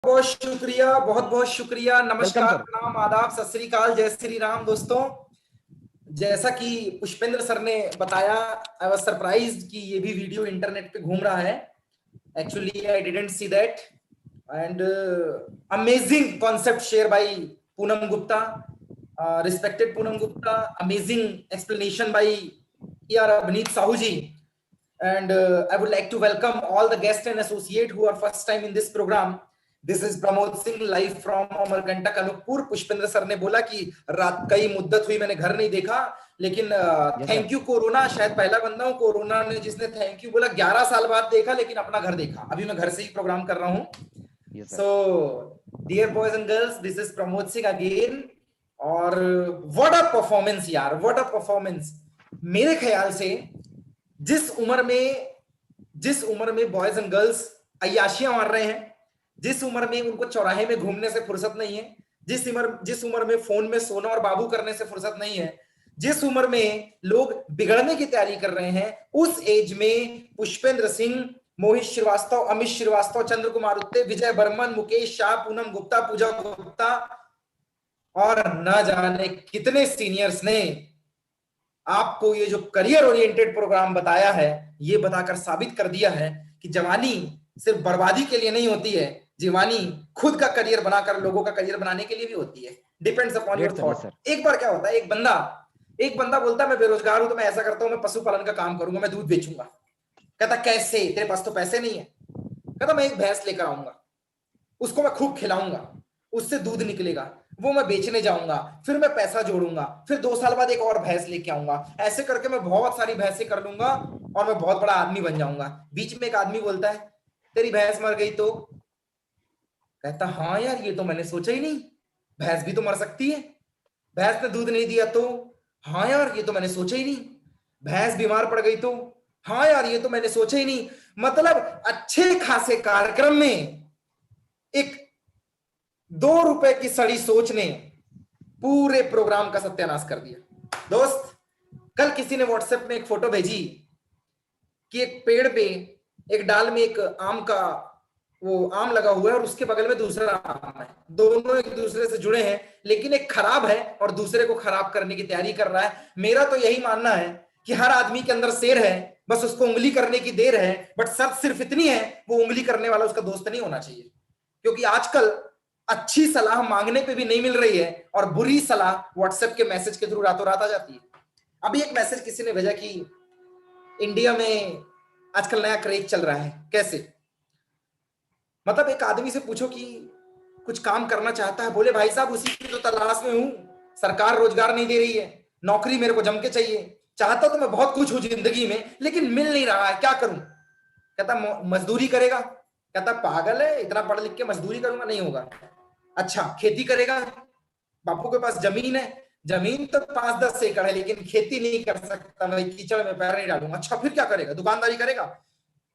बहुत शुक्रिया, बहुत बहुत शुक्रिया। वेलकम नमस्कार, सर। प्रणाम, आदाब, सत श्री अकाल, जय श्री राम। दोस्तों, जैसा कि पुष्पेंद्र सर ने बताया, आई वाज सरप्राइज्ड कि ये भी वीडियो इंटरनेट पे घूम रहा है। Actually I didn't see that and amazing concept share by Poonam Gupta, respected Poonam Gupta, amazing explanation by यार Avneet Sahu ji. And I would like to welcome all the guests and associate who are first time in this program. This is Pramod Singh live from Amarkantak Anuppur. Pushpendra sir ने बोला कि रात कई मुद्दत हुई मैंने घर नहीं देखा, लेकिन थैंक यू कोरोना. शायद पहला बंदा हूं कोरोना ने जिसने थैंक यू बोला. 11 साल बाद देखा, लेकिन अपना घर देखा. अभी मैं घर से ही प्रोग्राम कर रहा हूं. So dear boys and girls, this is Pramod Singh again. और व्हाट अ परफॉर्मेंस यार, व्हाट अ परफॉर्मेंस. मेरे ख्याल से जिस उम्र में बॉयज एंड गर्ल्स अय्याशियां मार रहे हैं, जिस उम्र में उनको चौराहे में घूमने से फुर्सत नहीं है, जिस उम्र में फोन में सोना और बाबू करने से फुर्सत नहीं है, जिस उम्र में लोग बिगड़ने की तैयारी कर रहे हैं, उस एज में पुष्पेंद्र सिंह, मोहित श्रीवास्तव, अमित श्रीवास्तव, चंद्र कुमार उत्ते, विजय बर्मन, मुकेश शाह, पूनम गुप्ता, पूजा गुप्ता और न जाने कितने सीनियर्स ने आपको ये जो करियर ओरिएंटेड प्रोग्राम बताया है, ये बताकर साबित कर दिया है कि जवानी सिर्फ बर्बादी के लिए नहीं होती है. जवानी खुद का करियर बनाकर लोगों का करियर बनाने के लिए भी होती है. Depends upon your thought. एक बार क्या होता है, एक बंदा बोलता है मैं बेरोजगार हूं तो मैं ऐसा करता हूं, मैं पशुपालन का काम करूंगा, मैं दूध बेचूंगा. कहता कैसे, तेरे पास तो पैसे नहीं है. कहता मैं एक भैंस लेकर आऊंगा, उसको मैं खूब खिलाऊंगा, उससे दूध निकलेगा, वो मैं बेचने जाऊंगा, फिर मैं पैसा जोड़ूंगा, फिर 2 साल बाद एक और भैंस लेके आऊंगा. ऐसे करके मैं बहुत सारी भैंसें कर लूंगा और मैं बहुत बड़ा आदमी बन जाऊंगा. बीच में एक आदमी बोलता है तेरी भैंस मर गई तो? कहता हाँ यार, ये तो मैंने सोचा ही नहीं, भैंस भी तो मर सकती है. भैंस ने दूध नहीं दिया तो? हाँ यार, ये तो मैंने सोचा ही नहीं. भैंस बीमार पड़ गई तो? हाँ यार, ये तो मैंने सोचा ही नहीं. मतलब अच्छे खासे कार्यक्रम में एक 2 रुपए की सड़ी सोच ने पूरे प्रोग्राम का सत्यानाश कर दिया. दोस्त, कल किसी ने व्हाट्सएप में एक फोटो भेजी कि एक पेड़ पे, एक डाल में एक आम का वो आम लगा हुआ है और उसके बगल में दूसरा आम है. दोनों एक दूसरे से जुड़े हैं, लेकिन एक खराब है और दूसरे को खराब करने की तैयारी कर रहा है. मेरा तो यही मानना है कि हर आदमी के अंदर शेर है, बस उसको उंगली करने की देर है. बट शर्त सिर्फ इतनी है, वो उंगली करने वाला उसका दोस्त नहीं होना चाहिए. क्योंकि आजकल अच्छी सलाह मांगने पे भी नहीं मिल रही है और बुरी सलाह व्हाट्सएप के मैसेज के थ्रू रातों रात आ जाती है. अभी एक मैसेज किसी ने भेजा कि इंडिया में आजकल नया क्रेज चल रहा है. कैसे? मतलब एक आदमी से पूछो कि कुछ काम करना चाहता है, बोले भाई साहब उसी की तो तलाश में हूं, सरकार रोजगार नहीं दे रही है, नौकरी मेरे को जम के चाहिए, चाहता तो मैं बहुत कुछ हूं जिंदगी में, लेकिन मिल नहीं रहा है, क्या करूं? कहता मजदूरी करेगा. कहता पागल है, इतना पढ़ लिख के मजदूरी करूंगा? नहीं होगा. अच्छा खेती करेगा? बापू के पास जमीन है, जमीन तो 5-10 एकड़ है, लेकिन खेती नहीं कर सकता, मैं कीचड़ में पैर नहीं डालूंगा. अच्छा फिर क्या करेगा? दुकानदारी करेगा?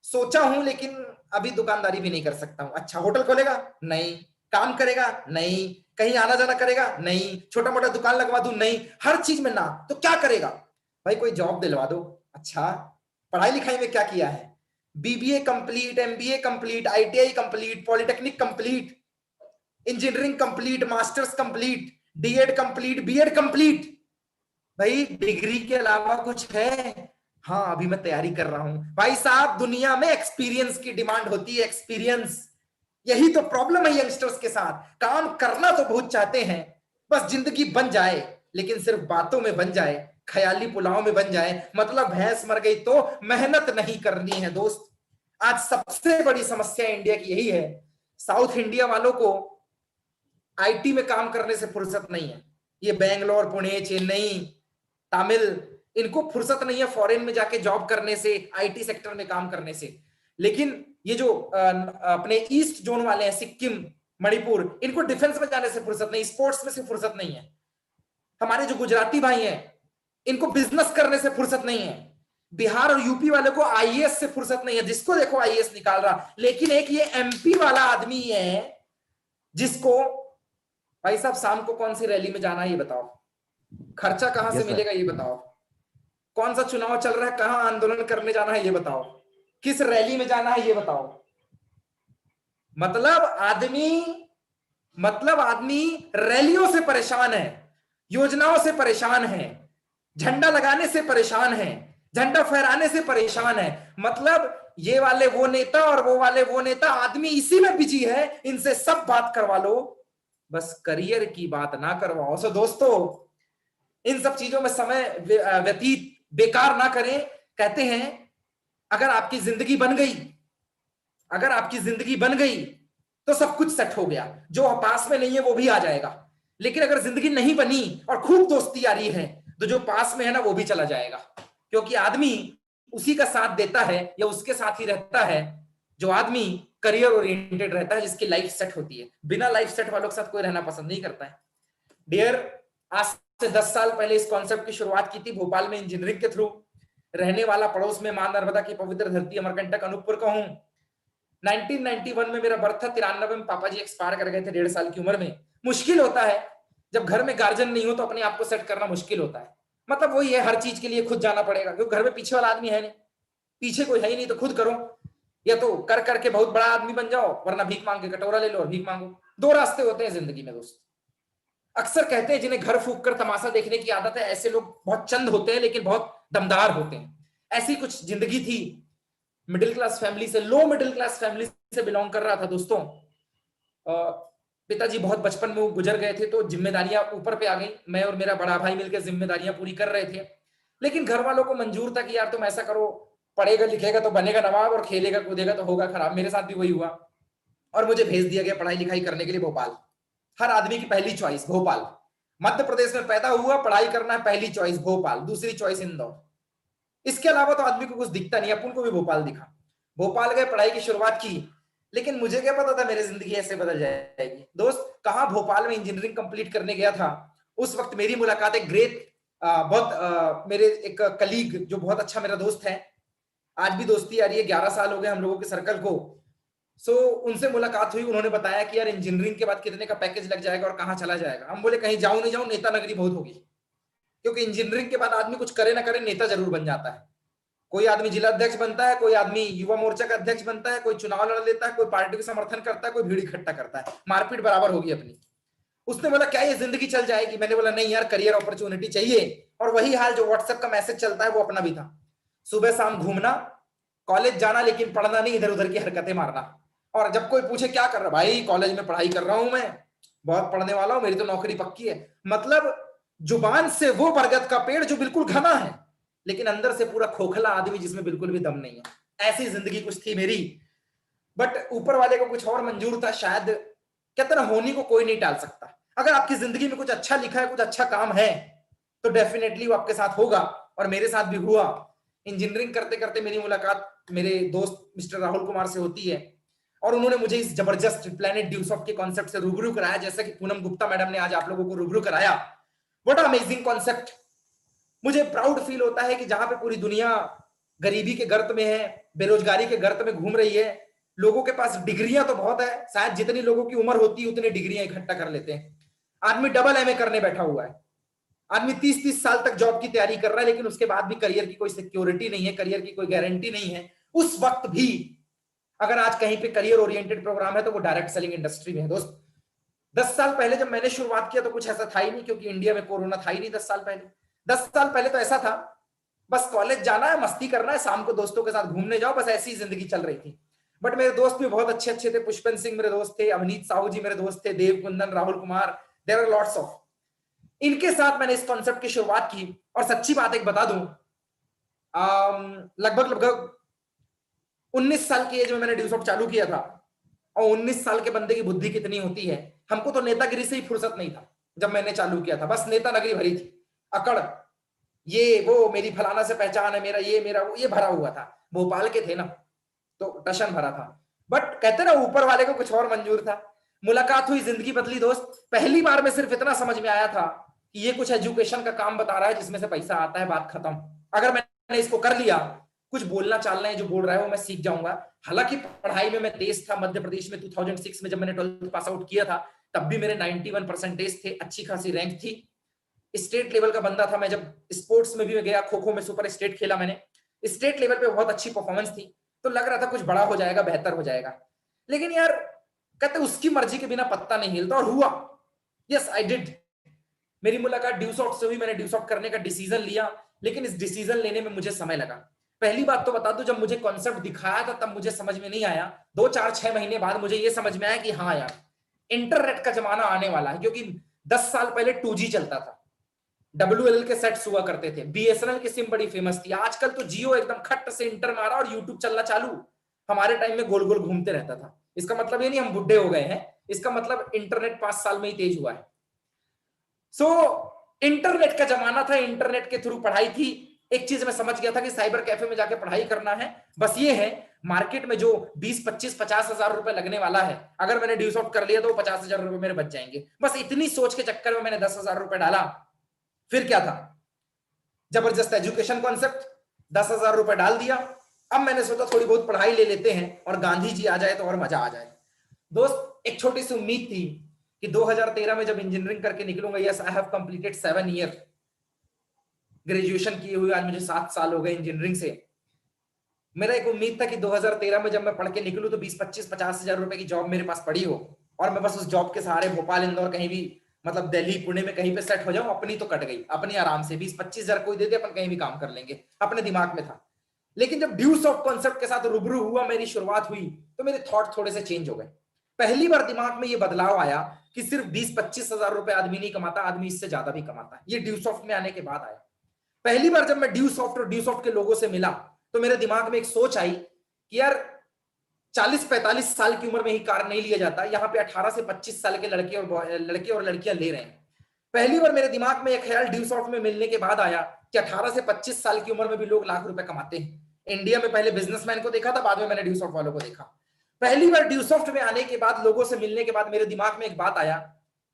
सोचा हूं, लेकिन अभी दुकानदारी भी नहीं कर सकता हूं. अच्छा होटल खोलेगा? नहीं. काम करेगा? नहीं. कहीं आना जाना करेगा? नहीं. छोटा मोटा दुकान लगवा दूं? नहीं. हर चीज में ना. तो क्या करेगा? भाई कोई जॉब दिलवा दो. अच्छा पढ़ाई लिखाई में क्या किया है? BBA complete, MBA complete, ITI complete, polytechnic complete, engineering complete, masters complete, DEd complete, BEd complete. भाई डिग्री के अलावा कुछ है? हाँ अभी मैं तैयारी कर रहा हूं. भाई साहब दुनिया में एक्सपीरियंस की डिमांड होती है. एक्सपीरियंस, यही तो प्रॉब्लम है यंगस्टर्स के साथ. काम करना तो बहुत चाहते हैं, बस जिंदगी बन जाए, लेकिन सिर्फ बातों में बन जाए, ख्याली पुलाव में बन जाए. मतलब भैंस मर गई तो मेहनत नहीं करनी है. दोस्त, आज सबसे बड़ी समस्या इंडिया की यही है. साउथ इंडिया वालों को आईटी में काम करने से फुर्सत नहीं है. ये बेंगलोर, पुणे, चेन्नई, तमिल, इनको फुर्सत नहीं है फॉरेन में जाके जॉब करने से, आईटी सेक्टर में काम करने से. लेकिन ये जो अपने ईस्ट जोन वाले हैं, सिक्किम, मणिपुर, इनको डिफेंस में जाने से फुर्सत नहीं, स्पोर्ट्स में से फुर्सत नहीं है. हमारे जो गुजराती भाई हैं, इनको बिजनेस करने से फुर्सत नहीं है. बिहार और यूपी वाले को आईएएस से फुर्सत नहीं है, जिसको देखो आईएएस निकाल रहा. लेकिन एक ये एमपी वाला आदमी है जिसको, भाई साहब शाम को कौन सी रैली में जाना है ये बताओ, खर्चा कहां से मिलेगा ये बताओ, कौन सा चुनाव चल रहा है, कहां आंदोलन करने जाना है ये बताओ, किस रैली में जाना है ये बताओ. मतलब आदमी रैलियों से परेशान है, योजनाओं से परेशान है, झंडा लगाने से परेशान है, झंडा फहराने से परेशान है। मतलब ये वाले वो नेता और वो वाले वो नेता, आदमी इसी में बिजी है, इनसे सब बात करवा लो, बस करियर की बात ना करवाओ। सो दोस्तों, इन सब चीजों में समय व्यतीत बेकार ना करें। कहते हैं अगर आपकी जिंदगी बन गई, अगर आपकी जिंदगी बन गई तो सब कुछ सेट हो गया, जो पास में नहीं है वो भी आ जाएगा। लेकिन अगर जिंदगी नहीं बनी और खूब दोस्ती यारी है, तो जो पास में है ना वो भी चला जाएगा। क्योंकि आदमी उसी का साथ देता है या उसके साथ ही रहता है जो आदमी करियर ओरिएंटेड रहता है, जिसकी लाइफ सेट होती है। बिना लाइफ सेट वालों के साथ कोई रहना पसंद नहीं करता है। डियर, आज से 10 साल पहले इस कॉन्सेप्ट की शुरुआत की थी भोपाल में इंजीनियरिंग के थ्रू। रहने वाला पड़ोस में मां नर्मदा की पवित्र धरती अमरकंटक अनूपपुर का हूं। 1991 में मेरा बर्थ था, 93 में पापा जी एक्सपायर कर गए थे 1.5 साल की उम्र में। मुश्किल होता है जब घर में गार्जियन नहीं हो तो अपने आप को सेट करना मुश्किल होता है। मतलब वही है, हर चीज के लिए खुद जाना पड़ेगा, क्योंकि घर में पीछे वाला आदमी है नहीं, पीछे कोई है ही नहीं, तो खुद करो। या तो कर करके बहुत बड़ा आदमी बन जाओ, वरना भीख मांग के कटोरा ले लो और भीख मांगो। दो रास्ते होते हैं जिंदगी में दोस्त। अक्सर कहते हैं जिन्हें घर फूंक कर तमाशा देखने की आदत है, ऐसे लोग बहुत चंद होते हैं लेकिन बहुत दमदार होते हैं। ऐसी कुछ जिंदगी थी। मिडिल क्लास फैमिली से, लो मिडिल क्लास फैमिली से बिलोंग कर रहा था दोस्तों। पिताजी बहुत बचपन में वो गुजर गए थे, तो जिम्मेदारियां ऊपर पे आ गई। मैं और मेरा बड़ा भाई मिलकर जिम्मेदारियां पूरी कर रहे थे। लेकिन घर वालों को मंजूर था कि यार तुम ऐसा करो, पढ़ेगा लिखेगा तो बनेगा नवाब, और खेलेगा कूदेगा तो होगा खराब। मेरे साथ भी वही हुआ और मुझे भेज दिया गया पढ़ाई लिखाई करने के लिए भोपाल। हर आदमी की पहली चॉइस भोपाल। मध्य प्रदेश में पैदा हुआ, पढ़ाई करना है, पहली चॉइस भोपाल, दूसरी चॉइस इंदौर। इसके अलावा तो आदमी को कुछ दिखता नहीं। अपन को भी भोपाल दिखा, भोपाल गए, पढ़ाई की शुरुआत की। लेकिन मुझे क्या पता था मेरी जिंदगी ऐसे बदल जाएगी। दोस्त, कहां भोपाल में इंजीनियरिंग कंप्लीट करने गया था, उस वक्त मेरी मुलाकात एक ग्रेट मेरे एक कलीग जो बहुत अच्छा मेरा दोस्त है, आज भी दोस्ती आ रही है, 11 साल हो गए हम लोगों के सर्कल को। उनसे मुलाकात हुई। उन्होंने बताया कि यार इंजीनियरिंग के बाद कितने का पैकेज लग जाएगा और कहाँ चला जाएगा। हम बोले कहीं जाऊं नहीं जाऊं, नेता नगरी बहुत होगी। क्योंकि इंजीनियरिंग के बाद आदमी कुछ करे ना करे, नेता जरूर बन जाता है। कोई आदमी जिला अध्यक्ष बनता है, कोई आदमी युवा मोर्चा का अध्यक्ष बनता है, कोई चुनाव लड़ लेता है, कोई पार्टी का समर्थन करता है, कोई भीड़ इकट्ठा करता है, मारपीट बराबर होगी अपनी। उसने बोला क्या ये जिंदगी चल जाएगी? मैंने बोला नहीं यार, करियर अपॉर्चुनिटी चाहिए। और वही हाल जो व्हाट्सएप का मैसेज चलता है वो अपना भी था। सुबह शाम घूमना, कॉलेज जाना लेकिन पढ़ना नहीं, इधर उधर की हरकतें मारना। और जब कोई पूछे क्या कर रहा, भाई कॉलेज में पढ़ाई कर रहा हूं, मैं बहुत पढ़ने वाला हूं, मेरी तो नौकरी पक्की है। मतलब जुबान से वो बरगद का पेड़ जो बिल्कुल घना है, लेकिन अंदर से पूरा खोखला आदमी जिसमें बिल्कुल भी दम नहीं है। ऐसी जिंदगी कुछ थी मेरी। बट ऊपर वाले को कुछ और मंजूर था शायद। कहते ना, होनी को कोई नहीं टाल सकता। अगर आपकी जिंदगी में कुछ अच्छा लिखा है, कुछ अच्छा काम है, तो डेफिनेटली वो आपके साथ होगा। और मेरे साथ भी हुआ। इंजीनियरिंग करते करते मेरी मुलाकात मेरे दोस्त मिस्टर राहुल कुमार से होती है, और उन्होंने मुझे इस जबरदस्त प्लेनेट ड्यूसॉफ्ट के कॉन्सेप्ट से रूबरू कराया, जैसा कि पूनम गुप्ता मैडम ने आज आप लोगों को रूबरू कराया। What amazing concept. मुझे प्राउड फील होता है कि जहां पे पूरी दुनिया गरीबी के गर्त में है, बेरोजगारी के गर्त में घूम रही है, लोगों के पास डिग्रियां तो बहुत है, शायद जितनी लोगों की उम्र होती है उतनी डिग्रियां इकट्ठा कर लेते हैं। आदमी डबल एमए करने बैठा हुआ है, आदमी 30-30 साल तक जॉब की तैयारी कर रहा है, लेकिन उसके बाद भी करियर की कोई सिक्योरिटी नहीं है, करियर की कोई गारंटी नहीं है। उस वक्त भी अगर आज कहीं पे करियर ओरिएंटेड प्रोग्राम है तो वो डायरेक्ट सेलिंग इंडस्ट्री में है। दोस्त, 10 साल पहले जब मैंने शुरुआत किया तो कुछ ऐसा था ही नहीं, क्योंकि इंडिया में कोरोना था ही नहीं 10 साल पहले। 10 साल पहले तो ऐसा था, बस कॉलेज जाना है, मस्ती करना है, शाम को दोस्तों के साथ घूमने जाओ, बस ऐसी जिंदगी चल रही थी। बट मेरे दोस्त भी बहुत अच्छे अच्छे थे। पुष्पन सिंह मेरे दोस्त थे, अवनीत साहू जी मेरे दोस्त थे, Dev Kundan, Rahul Kumar, there are lots of. इनके साथ मैंने इस कॉन्सेप्ट की शुरुआत की। और सच्ची बात एक बता दूं, लगभग लगभग 19 साल की एज में मैंने ड्यूसॉफ्ट चालू किया था। और 19 साल के बंदे की बुद्धि कितनी होती है। हमको तो नेतागिरी से ही फुर्सत नहीं था जब मैंने चालू किया था, बस नेता नगरी भरी थी, अकड़, ये वो, मेरी फलाना से पहचान है, मेरा ये, मेरा वो, ये भरा हुआ था। भोपाल के थे ना, तो टशन भरा था। बट कहते ना, ऊपर वाले को कुछ और मंजूर था। मुलाकात हुई, जिंदगी बदली दोस्त। पहली बार में सिर्फ इतना समझ में आया था कि ये कुछ एजुकेशन का काम बता रहा है जिसमें से पैसा आता है, बात खत्म। अगर मैंने इसको कर लिया, कुछ बोलना चालना है जो बोल रहा है वो मैं सीख जाऊंगा। हालांकि पढ़ाई में मैं तेज था। मध्य प्रदेश में 2006 में जब मैंने 12th पास आउट किया था, तब भी मेरे 91% थे, अच्छी खासी रैंक थी, स्टेट लेवल का बंदा था मैं। जब स्पोर्ट्स में भी मैं गया, खो खो में सुपर स्टेट खेला मैंने, स्टेट लेवल पे बहुत अच्छी परफॉर्मेंस थी, तो लग रहा था कुछ बड़ा हो जाएगा, बेहतर हो जाएगा। लेकिन यार कहते उसकी मर्जी के बिना पत्ता नहीं हिलता, और हुआ। Yes I did. मेरी मुलाकात ड्यूसॉफ्ट से हुई, मैंने ड्यूसॉफ्ट करने का डिसीजन लिया, लेकिन इस डिसीजन लेने में मुझे समय लगा। पहली बात तो बता दूं, जब मुझे कॉन्सेप्ट दिखाया था तब मुझे समझ में नहीं आया। 2 4 6 महीने बाद मुझे यह समझ में आया कि हाँ यार, इंटरनेट का जमाना आने वाला है। क्योंकि 10 साल पहले 2G चलता था, WLL के सेट्स हुआ करते थे, BSNL की सिम बड़ी फेमस थी। आजकल तो जियो एकदम खट से इंटर मारा और यूट्यूब चलना चालू। हमारे टाइम में गोल गोल घूमते रहता था। इसका मतलब ये नहीं हम बुढ़े हो गए हैं, इसका मतलब इंटरनेट 5 साल में ही तेज हुआ है। सो इंटरनेट का जमाना था, इंटरनेट के थ्रू पढ़ाई थी। एक चीज मैं समझ गया था कि साइबर कैफे में जाके पढ़ाई करना है। बस ये है, मार्केट में जो 20 25 50 हजार रुपए लगने वाला है, अगर मैंने ड्यूसॉफ्ट कर लिया तो 50 हजार रुपए मेरे बच जाएंगे। बस इतनी सोच के चक्कर में मैंने 10 हजार रुपए डाला। फिर क्या था, जबरदस्त एजुकेशन कॉन्सेप्ट, 10 हजार रुपए डाल दिया। अब मैंने सोचा थोड़ी बहुत पढ़ाई ले लेते हैं और गांधी जी आ जाए तो और मजा आ जाए। दोस्त एक छोटी सी उम्मीद थी कि 2013 में जब इंजीनियरिंग करके निकलूंगा, yes I have completed 7 year graduation किए हुए, आज मुझे 7 साल हो गए इंजीनियरिंग से। मेरा एक उम्मीद था कि 2013 में जब मैं पढ़ के निकलूं तो 20 25 50 हजार रुपए की जॉब मेरे पास पड़ी हो, और मैं बस उस जॉब के सहारे भोपाल इंदौर कहीं भी, मतलब दिल्ली पुणे में कहीं पे सेट हो जाऊं। अपनी तो कट गई, अपनी आराम से 20 25 हजार कोई दे दे, अपन कहीं भी काम कर लेंगे, अपने दिमाग में था। लेकिन जब ड्यूसॉफ्ट कॉन्सेप्ट के साथ रूबरू हुआ, मेरी शुरुआत हुई, तो मेरे थॉट थोड़े से चेंज हो गए। पहली बार दिमाग में ये बदलाव आया कि सिर्फ 20 25 हजार रुपए आदमी नहीं कमाता, आदमी इससे ज्यादा भी कमाता है। ये ड्यूसॉफ्ट में आने के बाद आया। पहली बार जब मैं ड्यूसॉफ्ट और ड्यूसॉफ्ट के लोगों से मिला तो मेरे दिमाग में एक सोच आई कि यार 40 45 साल की उम्र में ही कार नहीं लिया जाता, यहाँ पे 18 से 25 साल के लड़के और लड़कियां ले रहे हैं। पहली बार मेरे दिमाग में एक ख्याल ड्यूसॉफ्ट में मिलने के बाद आया कि 18 से 25 साल की उम्र में भी लोग लाख रुपए कमाते हैं। इंडिया में पहले बिजनेसमैन को देखा था, बाद में मैंने ड्यूसॉफ्ट वालों को देखा। पहली बार ड्यूसॉफ्ट में आने के बाद, लोगों से मिलने के बाद मेरे दिमाग में एक बात आया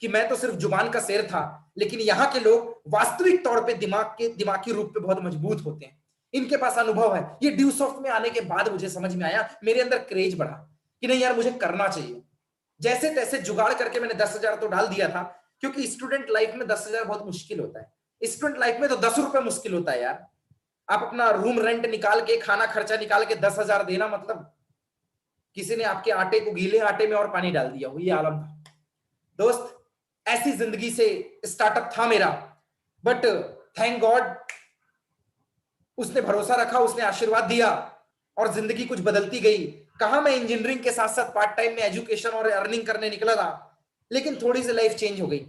कि मैं तो सिर्फ जुबान का शेर था, लेकिन यहाँ के लोग वास्तविक तौर पे दिमागी रूप पे बहुत मजबूत होते हैं, इनके पास अनुभव है। ये ड्यूसॉफ्ट में आने के बाद मुझे समझ में आया, मेरे अंदर क्रेज बढ़ा कि नहीं यार मुझे करना चाहिए। जैसे तैसे जुगाड़ करके मैंने 10 हजार तो डाल दिया था, क्योंकि स्टूडेंट लाइफ में 10 हजार बहुत मुश्किल होता है। स्टूडेंट लाइफ में तो 10 रुपए मुश्किल होता है यार। आप अपना रूम रेंट निकाल के, खाना खर्चा निकाल के 10 हजार देना, मतलब किसी ने आपके आटे को गीले आटे में और पानी डाल दिया हो, ये आलम था। दोस्त ऐसी जिंदगी से स्टार्टअप था मेरा, बट थैंक गॉड उसने भरोसा रखा, उसने आशीर्वाद दिया और जिंदगी कुछ बदलती गई। कहा मैं इंजीनियरिंग के साथ साथ पार्ट टाइम में एजुकेशन और अर्निंग करने निकला था, लेकिन थोड़ी सी लाइफ चेंज हो गई।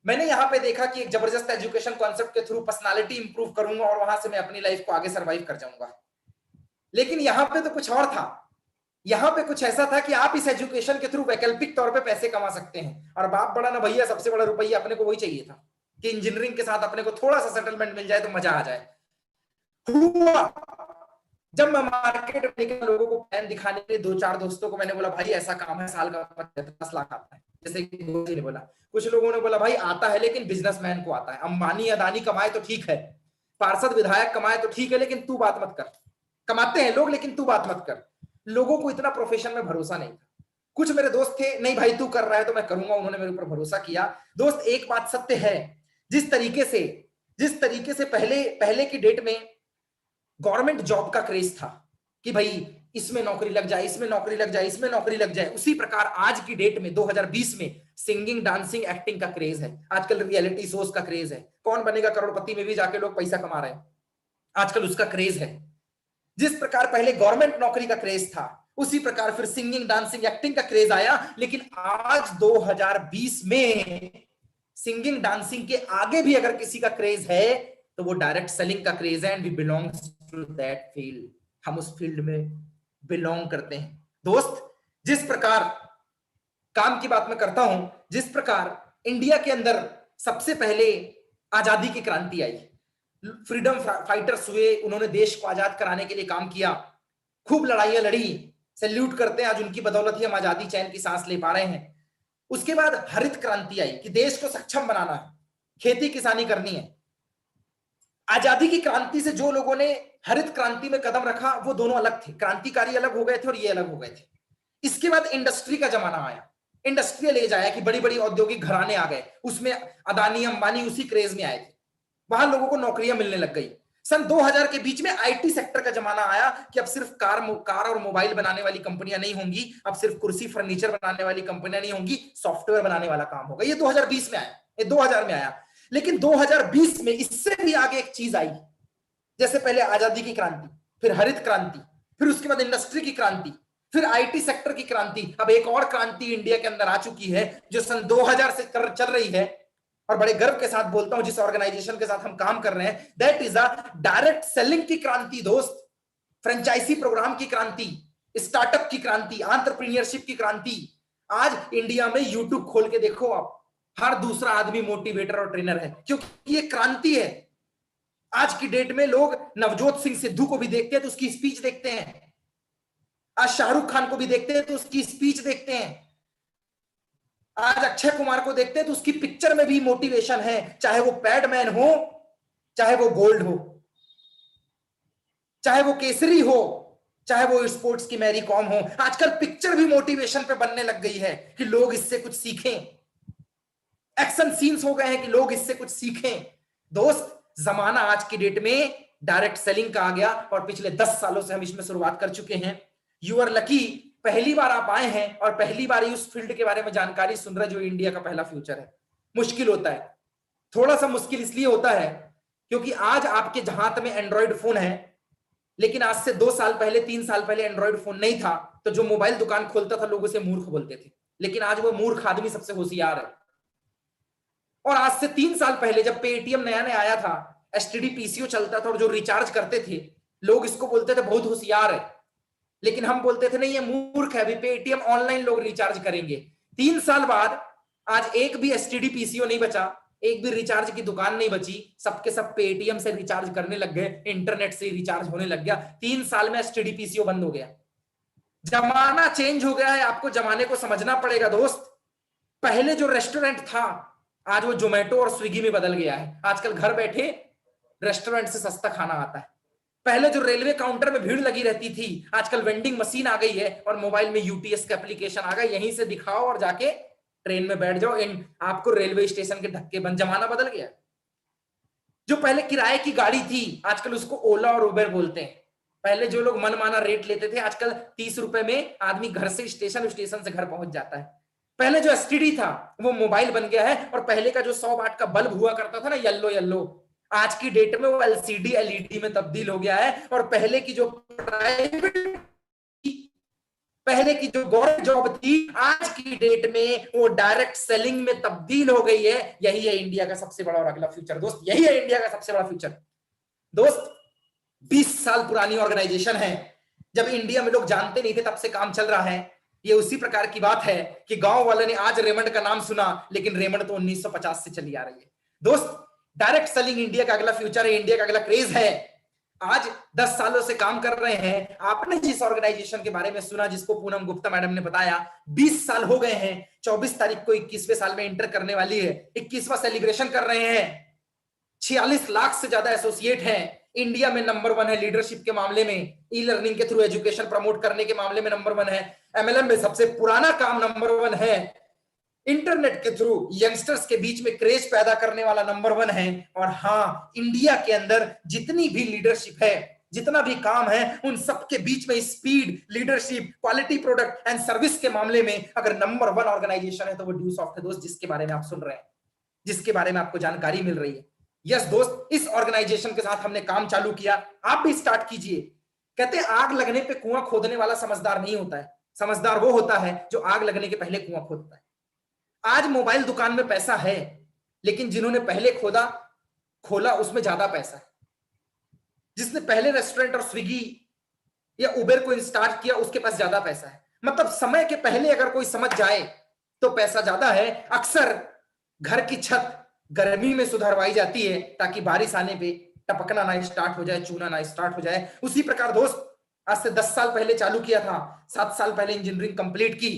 मैंने यहां पे देखा कि एक जबरदस्त एजुकेशन कॉन्सेप्ट के थ्रू पर्सनालिटी इंप्रूव करूंगा और वहां से मैं अपनी लाइफ को आगे सर्वाइव कर जाऊंगा। लेकिन यहां पे तो कुछ और था। यहां पे कुछ ऐसा था कि आप इस एजुकेशन के थ्रू वैकल्पिक तौर पे पैसे कमा सकते हैं, और बाप बड़ा ना भैया, सबसे बड़ा रुपया अपने को वही चाहिए था कि इंजीनियरिंग के साथ अपने को थोड़ा सा सेटलमेंट मिल जाए तो मजा आ जाए। हुआ जब मैं मार्केट में निकला, लोगों को प्लान दिखाने के लिए 2 4 दोस्तों को मैंने बोला भाई ऐसा काम है, साल का 50 लाख आता है, जैसे कि ने बोला। कुछ लोगों ने बोला भाई आता है लेकिन बिजनेसमैन को आता है, अंबानी अदानी कमाए तो ठीक है, पार्षद विधायक कमाए तो ठीक है, लेकिन तू बात मत कर। कमाते हैं लोग लेकिन तू बात मत कर। लोगों को इतना प्रोफेशन में भरोसा नहीं था। कुछ मेरे दोस्त थे, नहीं भाई तू कर रहा है तो मैं करूंगा, उन्होंने मेरे ऊपर भरोसा किया। दोस्त एक बात सत्य है, जिस तरीके से पहले की डेट में गवर्नमेंट जॉब का क्रेज था कि भाई इसमें नौकरी लग जाए, इसमें नौकरी लग जाए, इसमें नौकरी लग जाए, उसी प्रकार आज की डेट में 2020 में सिंगिंग, डांसिंग, एक्टिंग का क्रेज है। आजकल रियलिटी शोज का क्रेज है। कौन बनेगा करोड़पति में भी जाके लोग पैसा कमा रहे हैं, आजकल उसका क्रेज है। जिस प्रकार पहले गवर्नमेंट नौकरी का क्रेज था, उसी प्रकार फिर सिंगिंग, डांसिंग, एक्टिंग का क्रेज आया। लेकिन आज 2020 में सिंगिंग, डांसिंग के आगे भी अगर किसी का क्रेज है तो वो डायरेक्ट सेलिंग का क्रेज है, and we belongs to that field. हम उस फील्ड में बिलोंग करते हैं। दोस्त जिस प्रकार काम की बात मैं करता हूं, जिस प्रकार इंडिया के अंदर सबसे पहले आजादी की क्रांति आई, फ्रीडम फाइटर्स हुए, उन्होंने देश को आजाद कराने के लिए काम किया, खूब लड़ाइयां लड़ी, सैल्यूट करते हैं, आज उनकी बदौलत ही हम आजादी चैन की सांस ले पा रहे हैं। उसके बाद हरित क्रांति आई कि देश को सक्षम बनाना है, खेती किसानी करनी है। आजादी की क्रांति से जो लोगों ने हरित क्रांति में कदम रखा वो दोनों अलग थे, क्रांतिकारी अलग हो गए थे और ये अलग हो गए थे। इसके बाद इंडस्ट्री का जमाना आया, इंडस्ट्रियल एज आया कि बड़ी बड़ी औद्योगिक घराने आ गए, उसमें अदानी अंबानी उसी क्रेज में आए थे, वहां लोगों को नौकरियां मिलने लग गई। सन 2000 के बीच में आईटी सेक्टर का जमाना आया कि अब सिर्फ कार और मोबाइल बनाने वाली कंपनियां नहीं होंगी, अब सिर्फ कुर्सी फर्नीचर बनाने वाली कंपनियां नहीं होंगी, सॉफ्टवेयर बनाने वाला काम होगा। ये 2020 में आया, ये 2000 में आया। लेकिन 2020 में इससे भी आगे एक चीज आई, जैसे पहले आजादी की क्रांति, फिर हरित क्रांति, फिर उसके बाद इंडस्ट्री की क्रांति, फिर आईटी सेक्टर की क्रांति। अब एक और क्रांति इंडिया के अंदर आ चुकी है जो सन 2000 से चल रही है, और बड़े गर्व के साथ बोलता हूं जिस ऑर्गेनाइजेशन के साथ हम काम कर रहे हैं, that is a direct selling की क्रांति दोस्त, फ्रेंचाइजी प्रोग्राम की क्रांति, स्टार्टअप की क्रांति, एंटरप्रेन्योरशिप की क्रांति। आज इंडिया में यूट्यूब खोल के देखो आप, हर दूसरा आदमी मोटिवेटर और ट्रेनर है, क्योंकि ये क्रांति है। आज की डेट में लोग नवजोत सिंह सिद्धू को भी देखते हैं तो उसकी स्पीच देखते हैं, आज शाहरुख खान को भी देखते हैं तो उसकी स्पीच देखते हैं, आज अक्षय कुमार को देखते हैं तो उसकी पिक्चर में भी मोटिवेशन है, चाहे वो पैडमैन हो, चाहे वो गोल्ड हो, चाहे वो केसरी हो, चाहे वो स्पोर्ट्स की मैरी कॉम हो। आजकल पिक्चर भी मोटिवेशन पे बनने लग गई है कि लोग इससे कुछ सीखें, एक्शन सीन्स हो गए हैं कि लोग इससे कुछ सीखें। दोस्त, जमाना आज की डेट में डायरेक्ट सेलिंग का आ गया, और पिछले 10 सालों से हम इसमें शुरुआत कर चुके हैं। यू आर लकी, पहली बार आप आए हैं और पहली बार ही उस फील्ड के बारे में जानकारी सुन रहे जो इंडिया का पहला फ्यूचर है। मुश्किल होता है, थोड़ा सा मुश्किल इसलिए होता है क्योंकि आज आपके हाथ में एंड्रॉइड फोन है, लेकिन आज से 2 साल पहले, 3 साल पहले एंड्रॉइड फोन नहीं था, तो जो मोबाइल दुकान खोलता था लोग उसे मूर्ख बोलते थे, लेकिन आज वो मूर्ख आदमी सबसे होशियार है। और आज से 3 साल पहले जब पेटीएम नया नया आया था, एसटीडी पीसीओ चलता था और जो रिचार्ज करते थे लोग इसको बोलते थे बहुत होशियार है, लेकिन हम बोलते थे नहीं ये मूर्ख है, अभी पेटीएम ऑनलाइन लोग रिचार्ज करेंगे। 3 साल बाद आज एक भी एसटीडी पीसीओ नहीं बचा, एक भी रिचार्ज की दुकान नहीं बची, सबके सब पेटीएम से रिचार्ज करने लग गए, इंटरनेट से रिचार्ज होने लग गया। 3 साल में एसटीडी पीसीओ बंद हो गया। जमाना चेंज हो गया है, आपको जमाने को समझना पड़ेगा दोस्त। पहले जो रेस्टोरेंट था आज वो जोमेटो और स्विगी में बदल गया है। आजकल घर बैठे रेस्टोरेंट से सस्ता खाना आता है। पहले जो रेलवे काउंटर में भीड़ लगी रहती थी, आजकल वेंडिंग मशीन आ गई है और मोबाइल में यूटीएस का एप्लीकेशन आ गया, यहीं से दिखाओ और जाके ट्रेन में बैठ जाओ, आपको रेलवे स्टेशन के धक्के बंद। जमाना बदल गया। जो पहले किराए की गाड़ी थी आजकल उसको ओला और उबर बोलते हैं। पहले जो लोग मनमाना रेट लेते थे, आजकल 30 रुपए में आदमी घर से स्टेशन से घर पहुंच जाता है। पहले जो एसटीडी था वो मोबाइल बन गया है, और पहले का जो 100 वाट का बल्ब हुआ करता था ना, येलो येलो, आज की डेट में वो एलसीडी एलईडी में तब्दील हो गया है। और पहले की जो प्राइवेट, पहले की जो गवर्नमेंट जॉब थी, आज की डेट में वो डायरेक्ट सेलिंग में तब्दील हो गई है। यही है इंडिया का सबसे बड़ा और अगला फ्यूचर दोस्त, यही है इंडिया का सबसे बड़ा फ्यूचर दोस्त। 20 साल पुरानी ऑर्गेनाइजेशन है, जब इंडिया में लोग जानते नहीं थे तब से काम चल रहा है। ये उसी प्रकार की बात है कि गांव वाले ने आज रेमंड का नाम सुना, लेकिन रेमंड तो 1950 से चली आ रही है दोस्त। डायरेक्ट सेलिंग इंडिया का अगला फ्यूचर है, इंडिया का अगला क्रेज है। आज 10 सालों से काम कर रहे हैं। आपने जिस ऑर्गेनाइजेशन के बारे में सुना, जिसको पूनम गुप्ता मैडम ने बताया, 20 साल हो गए हैं। 24 तारीख को 21वें साल में एंटर करने वाली है, 21वां सेलिब्रेशन कर रहे हैं। 46 लाख से ज्यादा एसोसिएट हैं। इंडिया में नंबर 1 है लीडरशिप के मामले में, ई लर्निंग के थ्रू एजुकेशन प्रमोट करने के मामले में नंबर 1 है। एमएलएम में सबसे पुराना काम नंबर 1 है। इंटरनेट के थ्रू यंगस्टर्स के बीच में क्रेज पैदा करने वाला नंबर 1 है। और हाँ, इंडिया के अंदर जितनी भी लीडरशिप है, जितना भी काम है, उन सबके बीच में speed, leadership, quality product and service के मामले में अगर नंबर 1 ऑर्गेनाइजेशन है तो वो ड्यूसॉफ्ट है दोस्त, जिसके बारे में आप सुन रहे हैं, जिसके बारे में आपको जानकारी मिल रही है। यस दोस्त, इस ऑर्गेनाइजेशन के साथ हमने काम चालू किया, आप भी स्टार्ट कीजिए। कहते हैं आग लगने पे कुआं खोदने वाला समझदार नहीं होता है, समझदार वो होता है जो आग लगने के पहले कुआं खोदता है। आज मोबाइल दुकान में पैसा है, लेकिन जिन्होंने पहले खोला उसमें ज्यादा पैसा है। जिसने पहले रेस्टोरेंट और स्विगी या उबर को स्टार्ट किया उसके पास ज्यादा पैसा है। मतलब समय के पहले अगर कोई समझ जाए तो पैसा ज्यादा है। अक्सर घर की छत गर्मी में सुधरवाई जाती है ताकि बारिश आने पे टपकना ना स्टार्ट हो जाए, चूना ना स्टार्ट हो जाए। उसी प्रकार दोस्त, आज से 10 साल पहले चालू किया था, 7 साल पहले इंजीनियरिंग कंप्लीट की,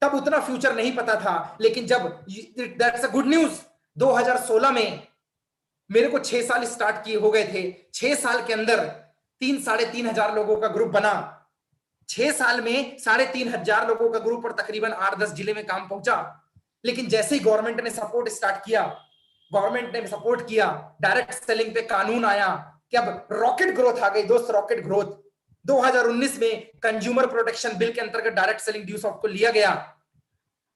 तब उतना फ्यूचर नहीं पता था। लेकिन जब, दैट्स अ गुड न्यूज, 2016 में मेरे को 6 साल स्टार्ट किए हो गए थे। 6 साल के अंदर 3-3.5 लोगों का ग्रुप बना। 6 साल में 3.5 लोगों का ग्रुप और तकरीबन 8-10 जिले में काम पहुंचा। लेकिन जैसे ही गवर्नमेंट ने सपोर्ट स्टार्ट किया, गवर्नमेंट ने सपोर्ट किया, डायरेक्ट सेलिंग पे कानून आया, कि अब रॉकेट ग्रोथ आ गई दोस्त, रॉकेट ग्रोथ। 2019 में कंज्यूमर प्रोटेक्शन बिल के अंतर्गत डायरेक्ट सेलिंग ड्यूज ऑफ को लिया गया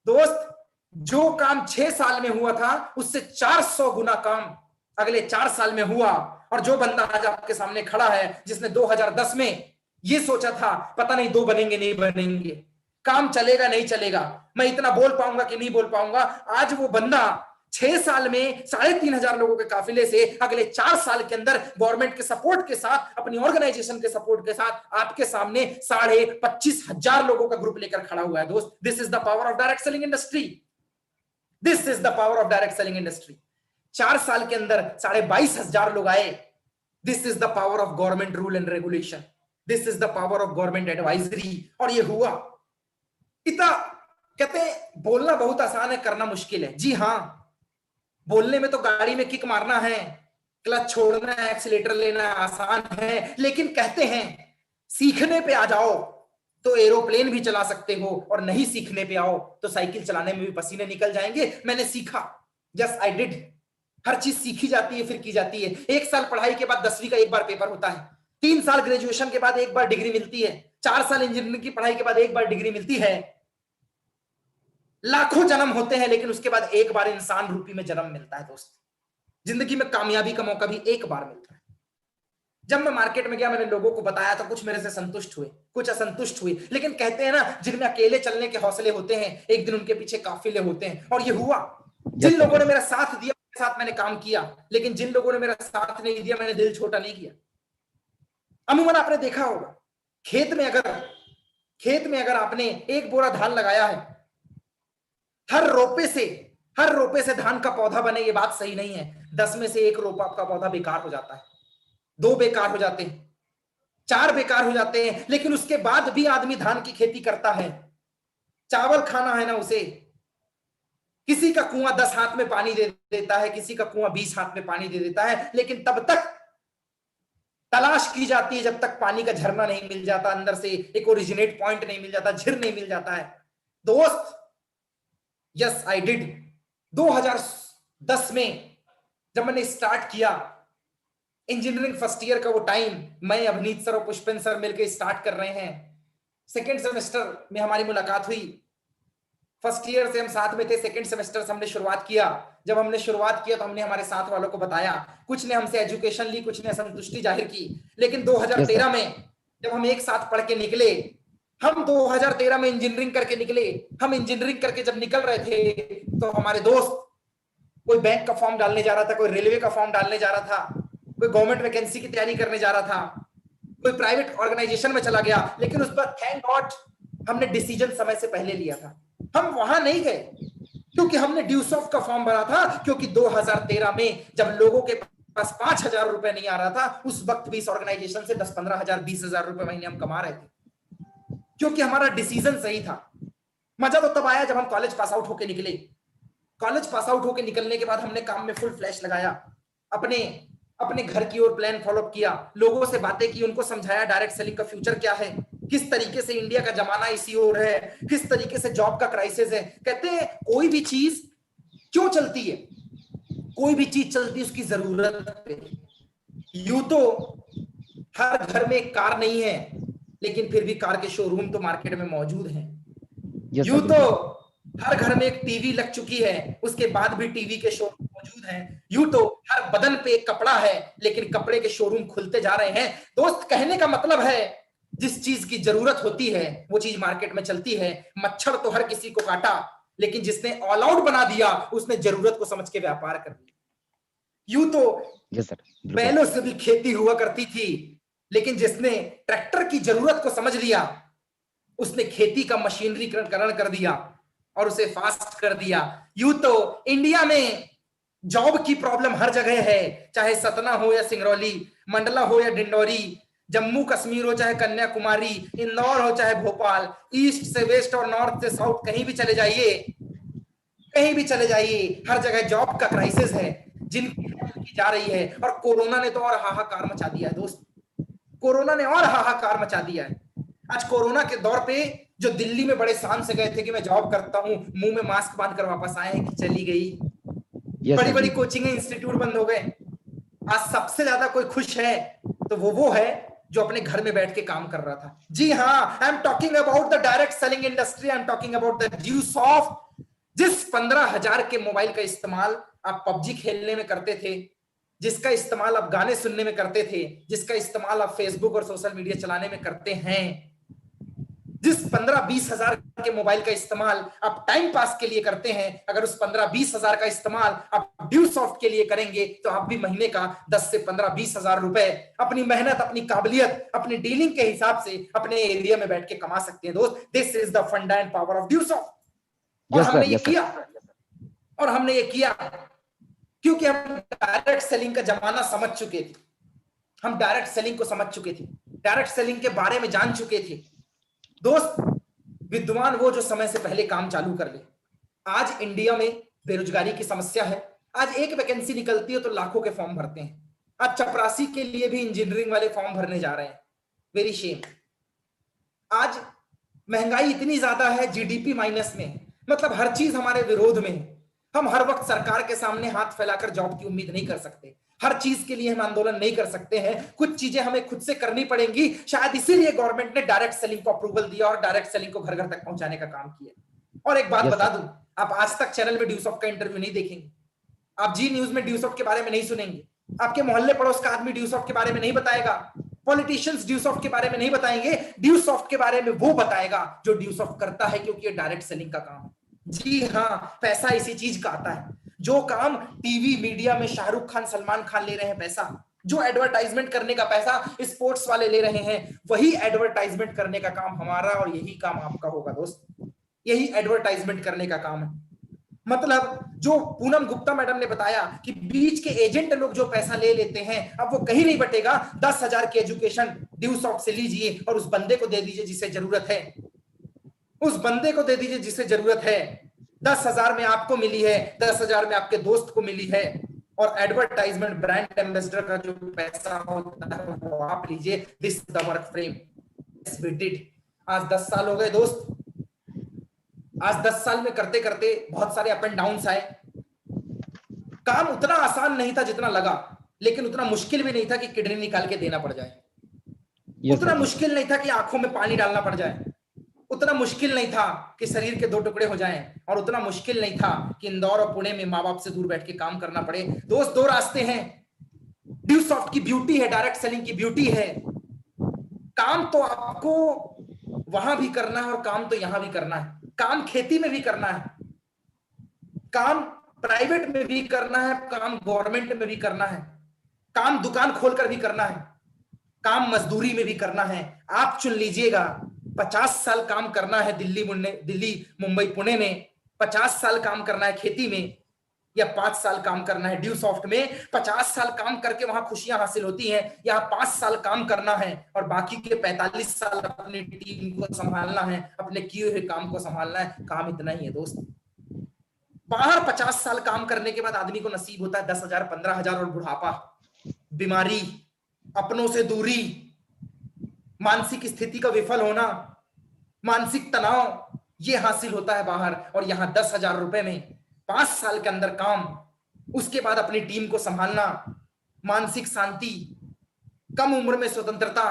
दोस्त। जो काम 6 साल में हुआ था उससे 400 गुना काम अगले 4 साल में हुआ। और जो बंदा आज आपके सामने खड़ा है जिसने 2010 में ये सोचा था पता नहीं 2 बनेंगे नहीं बनेंगे, काम चलेगा नहीं चलेगा, मैं इतना बोल पाऊंगा कि नहीं बोल पाऊंगा, आज वो बंदा 6 साल में 3,500 लोगों के काफिले से अगले 4 साल के अंदर गवर्नमेंट के सपोर्ट के साथ, अपनी ऑर्गेनाइजेशन के सपोर्ट के साथ आपके सामने 25,500 लोगों का ग्रुप लेकर खड़ा हुआ है दोस्त। This is the power of direct selling industry, this is the power of direct selling industry. 4 साल के अंदर 22,500 लोग आए। This is the power of government rule and regulation, this is the power of government advisory. और ये हुआ। इतना कहते हैं बोलना बहुत आसान है, करना मुश्किल है। जी हां, बोलने में तो गाड़ी में किक मारना है, क्लच छोड़ना है, एक्सीलेटर लेना आसान है, लेकिन कहते हैं सीखने पे आ जाओ तो एरोप्लेन भी चला सकते हो, और नहीं सीखने पे आओ तो साइकिल चलाने में भी पसीने निकल जाएंगे। मैंने सीखा, जस्ट आई डिड। हर चीज सीखी जाती है फिर की जाती है। 1 साल पढ़ाई के बाद 10वीं का एक बार पेपर होता है, 3 साल ग्रेजुएशन के बाद एक बार डिग्री मिलती है, 4 साल इंजीनियरिंग की पढ़ाई के बाद एक बार डिग्री मिलती है। लाखों जन्म होते हैं लेकिन उसके बाद एक बार इंसान रूपी में जन्म मिलता है दोस्त। जिंदगी में कामयाबी का मौका भी एक बार मिलता है। जब मैं मार्केट में गया, मैंने लोगों को बताया तो कुछ मेरे से संतुष्ट हुए, कुछ असंतुष्ट हुए, लेकिन कहते हैं ना जिनमें अकेले चलने के हौसले होते हैं एक दिन उनके पीछे काफिले होते हैं। और ये हुआ। जिन लोगों ने मेरा साथ दिया उनके साथ मैंने काम किया, लेकिन जिन लोगों ने मेरा साथ नहीं दिया मैंने दिल छोटा नहीं किया। अमूमन आपने देखा होगा खेत में अगर आपने एक बोरा धान लगाया है, हर रोपे से धान का पौधा बने ये बात सही नहीं है। 10 में से 1 रोपा आपका पौधा बेकार हो जाता है, 2 बेकार हो जाते हैं, 4 बेकार हो जाते हैं, लेकिन उसके बाद भी आदमी धान की खेती करता है। चावल खाना है ना उसे। किसी का कुआं 10 हाथ में पानी दे देता है, किसी का कुआं 20 हाथ में पानी दे देता है, लेकिन तब तक तलाश की जाती है जब तक पानी का झरना नहीं मिल जाता, अंदर से एक ओरिजिनेट पॉइंट नहीं मिल जाता, झिर नहीं मिल जाता है दोस्त। Yes I did. 2010 में जब मैंने स्टार्ट किया इंजीनियरिंग फर्स्ट ईयर का वो टाइम, मैं अभिनीत सर और पुष्पेंद्र सर मिलकर स्टार्ट कर रहे हैं। सेकेंड सेमेस्टर में हमारी मुलाकात हुई। फर्स्ट ईयर से हम साथ में थे, सेकेंड सेमेस्टर से हमने शुरुआत किया। जब हमने शुरुआत किया तो हमने हमारे साथ वालों को बताया, कुछ ने हमसे एजुकेशन ली, कुछ ने असंतुष्टि जाहिर की। लेकिन 2013 में जब हम एक साथ पढ़ के निकले, हम 2013 में इंजीनियरिंग करके निकले, हम इंजीनियरिंग करके जब निकल रहे थे तो हमारे दोस्त कोई बैंक का फॉर्म डालने जा रहा था, कोई रेलवे का फॉर्म डालने जा रहा था, कोई गवर्नमेंट वैकेंसी की तैयारी करने जा रहा था, कोई प्राइवेट ऑर्गेनाइजेशन में चला गया। लेकिन उस पर थैंक गॉड हमने डिसीजन समय से पहले लिया था। हम वहां नहीं गए क्योंकि हमने ड्यूसॉफ का फॉर्म भरा था, क्योंकि 2013 में जब लोगों के पास 5,000 रुपए नहीं आ रहा था, उस वक्त भी इस ऑर्गेनाइजेशन से 10-15 हजार 20,000 रुपए महीने हम कमा रहे थे, क्योंकि हमारा डिसीजन सही था। मजा तो तब आया जब हम कॉलेज पास आउट होके निकले। कॉलेज पास आउट होके निकलने के बाद हमने काम में फुल फ्लैश लगाया, अपने घर की ओर प्लान फॉलो किया, लोगों से बातें की, उनको समझाया डायरेक्ट सेलिंग का फ्यूचर क्या है, किस तरीके से इंडिया का जमाना इसी ओर है, किस तरीके से जॉब का क्राइसिस है। कहते हैं कोई भी चीज क्यों चलती है, कोई भी चीज चलती है उसकी जरूरत पे। यूं तो हर घर में एक कार नहीं है, लेकिन फिर भी कार के शोरूम तो मार्केट में मौजूद हैं। यूं तो हर घर में एक टीवी लग चुकी है, उसके बाद भी टीवी के शोरूम मौजूद हैं। यूं तो हर बदन पे एक कपड़ा है, लेकिन कपड़े के शोरूम खुलते जा रहे हैं। दोस्त कहने का मतलब है जिस चीज की जरूरत होती है वो चीज मार्केट में चलती है। मच्छर तो हर किसी को काटा, लेकिन जिसने ऑल आउट बना दिया उसने जरूरत को समझ के व्यापार कर दिया। यूं तो बैलों से भी खेती हुआ करती थी, लेकिन जिसने ट्रैक्टर की जरूरत को समझ लिया उसने खेती का मशीनरीकरण कर दिया और उसे फास्ट कर दिया। यूं तो इंडिया में जॉब की प्रॉब्लम हर जगह है, चाहे सतना हो या सिंगरौली, मंडला हो या डिंडोरी, जम्मू कश्मीर हो चाहे कन्याकुमारी, इंदौर हो चाहे भोपाल, ईस्ट से वेस्ट और नॉर्थ से साउथ, कहीं भी चले जाइए, कहीं भी चले जाइए, हर जगह जॉब का क्राइसिस है, जिनकी जा रही है। और कोरोना ने तो और हाहाकार मचा दिया है दोस्त, कोरोना ने और हाहाकार मचा दिया है। आज कोरोना के दौर पे जो दिल्ली में बड़े शान से गए थे कि मैं जॉब करता हूं, मुंह में मास्क बांध कर वापस आए हैं कि चली गई। बड़ी बड़ी कोचिंग इंस्टीट्यूट बंद हो गए, आज सबसे ज्यादा कोई खुश है तो वो है जो अपने घर में बैठ के काम कर रहा था। जी हाँ, I am talking about the direct selling industry, I am talking about the Dusoft. जिस 15,000 के मोबाइल का इस्तेमाल आप पबजी खेलने में करते थे, जिसका इस्तेमाल आप गाने सुनने में करते थे, जिसका इस्तेमाल आप फेसबुक और सोशल मीडिया चलाने में करते हैं, जिस 15-20 हजार के मोबाइल का इस्तेमाल आप टाइम पास के लिए करते हैं, अगर उस 15-20 हजार का इस्तेमाल आप ड्यूसॉफ्ट के लिए करेंगे तो आप भी महीने का 10 से 15-20 हजार रुपए अपनी मेहनत, अपनी काबिलियत, अपनी डीलिंग के हिसाब से अपने एरिया में बैठ के कमा सकते हैं दोस्त। दिस इज द फंडा एंड पावर ऑफ ड्यूसॉफ्ट। और हमने ये किया, और हमने ये किया क्योंकि हम डायरेक्ट सेलिंग का जमाना समझ चुके थे। हम डायरेक्ट सेलिंग को समझ चुके थे, डायरेक्ट सेलिंग के बारे में जान चुके थे दोस्त। विद्वान वो जो समय से पहले काम चालू कर ले। आज इंडिया में बेरोजगारी की समस्या है। आज एक वैकेंसी निकलती है तो लाखों के फॉर्म भरते हैं। आज चपरासी के लिए भी इंजीनियरिंग वाले फॉर्म भरने जा रहे हैं। Very shame. आज महंगाई इतनी ज्यादा है, जीडीपी माइनस में, मतलब हर चीज हमारे विरोध में है। हम हर वक्त सरकार के सामने हाथ फैलाकर जॉब की उम्मीद नहीं कर सकते। हर चीज के लिए हम आंदोलन नहीं कर सकते हैं। कुछ चीजें हमें खुद से करनी पड़ेंगी। शायद इसीलिए गवर्नमेंट ने डायरेक्ट सेलिंग को अप्रूवल दिया और डायरेक्ट सेलिंग को घर घर तक पहुंचाने का काम किया। और एक बात बता दूं, आप आज तक चैनल में ड्यूसॉफ्ट का इंटरव्यू नहीं देखेंगे, आप जी न्यूज में ड्यूसॉफ्ट के बारे में नहीं सुनेंगे, आपके मोहल्ले पड़ोस का आदमी ड्यूसॉफ्ट के बारे में नहीं बताएगा, पॉलिटिशियंस ड्यूसॉफ्ट के बारे में नहीं बताएंगे। ड्यूसॉफ्ट के बारे में वो बताएगा जो ड्यूसॉफ्ट करता है, क्योंकि ये डायरेक्ट सेलिंग का काम है। जी हाँ, पैसा इसी चीज का आता है। जो काम टीवी मीडिया में शाहरुख खान, सलमान खान ले रहे हैं पैसा, जो एडवर्टाइजमेंट करने का पैसा स्पोर्ट्स वाले ले रहे हैं, वही एडवर्टाइजमेंट करने का काम हमारा और यही काम आपका होगा दोस्त। यही एडवर्टाइजमेंट करने का काम है। मतलब जो पूनम गुप्ता मैडम ने बताया कि बीच के एजेंट लोग जो पैसा ले लेते हैं, अब वो कहीं नहीं बटेगा। 10,000 की एजुकेशन ड्यूसॉफ्ट से लीजिए और उस बंदे को दे दीजिए जिसे जरूरत है। उस बंदे को दे दीजिए जिसे जरूरत है। 10,000 में आपको मिली है, 10,000 में आपके दोस्त को मिली है। और एडवर्टाइजमेंट, ब्रांड एम्बेसडर का जो पैसा होता है वो आप लीजिए। This is the work frame we did. आज 10 साल हो गए दोस्त। आज 10 साल में करते करते बहुत सारे अप एंड डाउन्स आए। काम उतना आसान नहीं था जितना लगा, लेकिन उतना मुश्किल भी नहीं था कि किडनी निकाल के देना पड़ जाए। उतना मुश्किल नहीं था कि आंखों में पानी डालना पड़ जाए। उतना मुश्किल नहीं था कि शरीर के 2 टुकड़े हो जाएं। और उतना मुश्किल नहीं था कि इंदौर और पुणे में माँ बाप से दूर बैठ के काम करना पड़े। दोस्त, 2 रास्ते हैं। ड्यूसॉफ्ट की ब्यूटी है, डायरेक्ट सेलिंग की ब्यूटी है, काम तो आपको वहां भी करना है और काम तो यहां भी करना है। काम खेती में भी करना है, काम प्राइवेट में भी करना है, काम गवर्नमेंट में भी करना है, काम दुकान खोलकर भी करना है, काम मजदूरी में भी करना है। आप चुन लीजिएगा। 50 साल काम करना है दिल्ली मुंबई पुणे में, 50 साल काम करना है खेती में, या 5 साल काम करना है ड्यूसॉफ्ट में। 50 साल काम करके वहां खुशियां हासिल होती हैं, यहाँ 5 साल काम करना है और बाकी के 45 साल अपनी टीम को संभालना है, अपने किए हुए काम को संभालना है। काम इतना ही है दोस्त। बाहर 50 साल काम करने के बाद आदमी को नसीब होता है 10,000, 15,000 और बुढ़ापा, बीमारी, अपनों से दूरी, मानसिक स्थिति का विफल होना, मानसिक तनाव, ये हासिल होता है बाहर। और यहां 10,000 रुपए में 5 साल के अंदर काम, उसके बाद अपनी टीम को संभालना, मानसिक शांति, कम उम्र में स्वतंत्रता,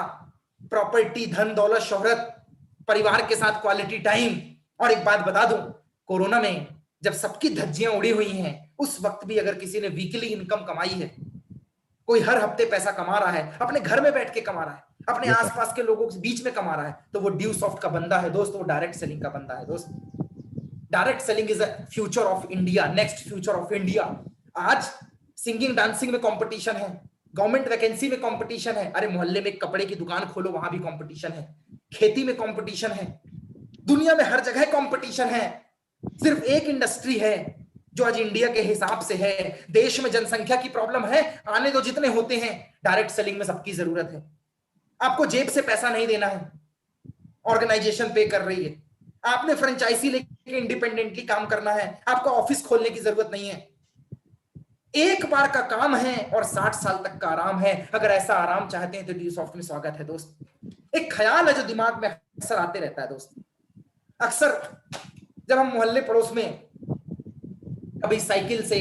प्रॉपर्टी, धन दौलत, शोहरत, परिवार के साथ क्वालिटी टाइम। और एक बात बता दूं, कोरोना में जब सबकी धज्जियां उड़ी हुई हैं, उस वक्त भी अगर किसी ने वीकली इनकम कमाई है, कोई हर हफ्ते पैसा कमा रहा है, अपने घर में बैठ के कमा रहा है, अपने आसपास के लोगों के बीच में कमा रहा है, तो वो ड्यूसॉफ्ट का बंदा है दोस्त, वो डायरेक्ट सेलिंग का बंदा है दोस्त। Direct selling is a future of India, next future of India. आज सिंगिंग डांसिंग में कंपटीशन है, गवर्नमेंट वैकेंसी में कंपटीशन है, अरे मोहल्ले में कपड़े की दुकान खोलो वहां भी कंपटीशन है, खेती में कंपटीशन है, दुनिया में हर जगह कंपटीशन है। सिर्फ एक इंडस्ट्री है जो आज इंडिया के हिसाब से है। देश में जनसंख्या की प्रॉब्लम है, आने दो जितने होते हैं। डायरेक्ट सेलिंग में सबकी जरूरत है। आपको जेब से पैसा नहीं देना है, ऑर्गेनाइजेशन पे कर रही है। आपने फ्रेंचाइजी लेके इंडिपेंडेंटली काम करना है, आपको ऑफिस खोलने की जरूरत नहीं है। एक बार का काम है और 60 साल तक का आराम है। अगर ऐसा आराम चाहते हैं तो ड्यूसॉफ्ट में स्वागत है दोस्त। एक ख्याल है जो दिमाग में अक्सर आते रहता है दोस्त। अक्सर जब हम मोहल्ले पड़ोस में कभी साइकिल से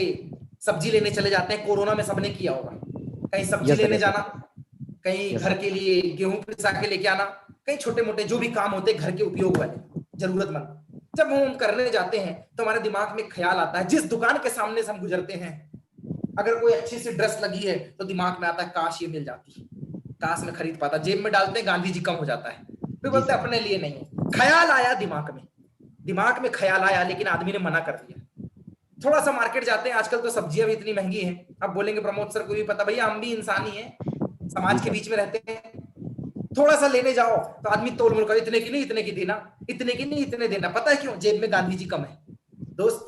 सब्जी लेने चले जाते हैं, कोरोना में सबने किया होगा, कहीं सब्जी लेने जाना, कहीं Yes, घर sir. के लिए गेहूं पिसा के लेके आना, कहीं छोटे मोटे जो भी काम होते हैं घर के उपयोग वाले जरूरतमंद, जब हम करने जाते हैं तो हमारे दिमाग में ख्याल आता है, जिस दुकान के सामने से हम गुजरते हैं, अगर कोई अच्छी सी ड्रेस लगी है तो दिमाग में आता है काश ये मिल जाती, काश में खरीद पाता, जेब में डालते हैं गांधी जी कम हो जाता है, फिर बोलते अपने लिए नहीं है। ख्याल आया दिमाग में ख्याल आया, लेकिन आदमी ने मना कर दिया। थोड़ा सा मार्केट जाते हैं, आजकल तो सब्जियां भी इतनी महंगी हैं, अब बोलेंगे प्रमोद सर को भी पता, भैया हम भी इंसान ही हैं, समाज के बीच में रहते हैं, थोड़ा सा लेने जाओ तो आदमी तोल मोल कर, इतने की नहीं इतने की देना, इतने की नहीं इतने देना, पता है क्यों? जेब में गांधी जी कम है। दोस्त,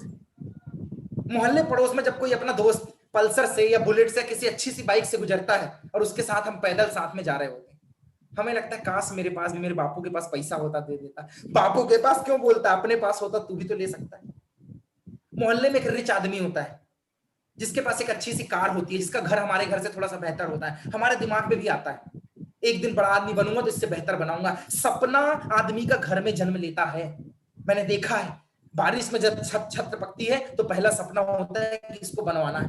मोहल्ले पड़ोस में जब कोई अपना दोस्त पल्सर से या बुलेट से किसी अच्छी सी बाइक से गुजरता है और उसके साथ हम पैदल साथ में जा रहे होते हैं, हमें लगता है काश मेरे पास भी, मेरे बापू के पास पैसा होता दे देता। बापू के पास क्यों बोलता, अपने पास होता तू भी तो ले सकता है। मोहल्ले में एक रिच आदमी होता है जिसके पास एक अच्छी सी कार होती है, जिसका घर हमारे घर से थोड़ा सा बेहतर होता है, हमारे दिमाग में भी आता है एक दिन बड़ा आदमी बनूंगा तो इससे बेहतर बनाऊंगा। सपना आदमी का घर में जन्म लेता है। मैंने देखा है बारिश में जब छत पकती है तो पहला सपना होता है कि इसको बनवाना है।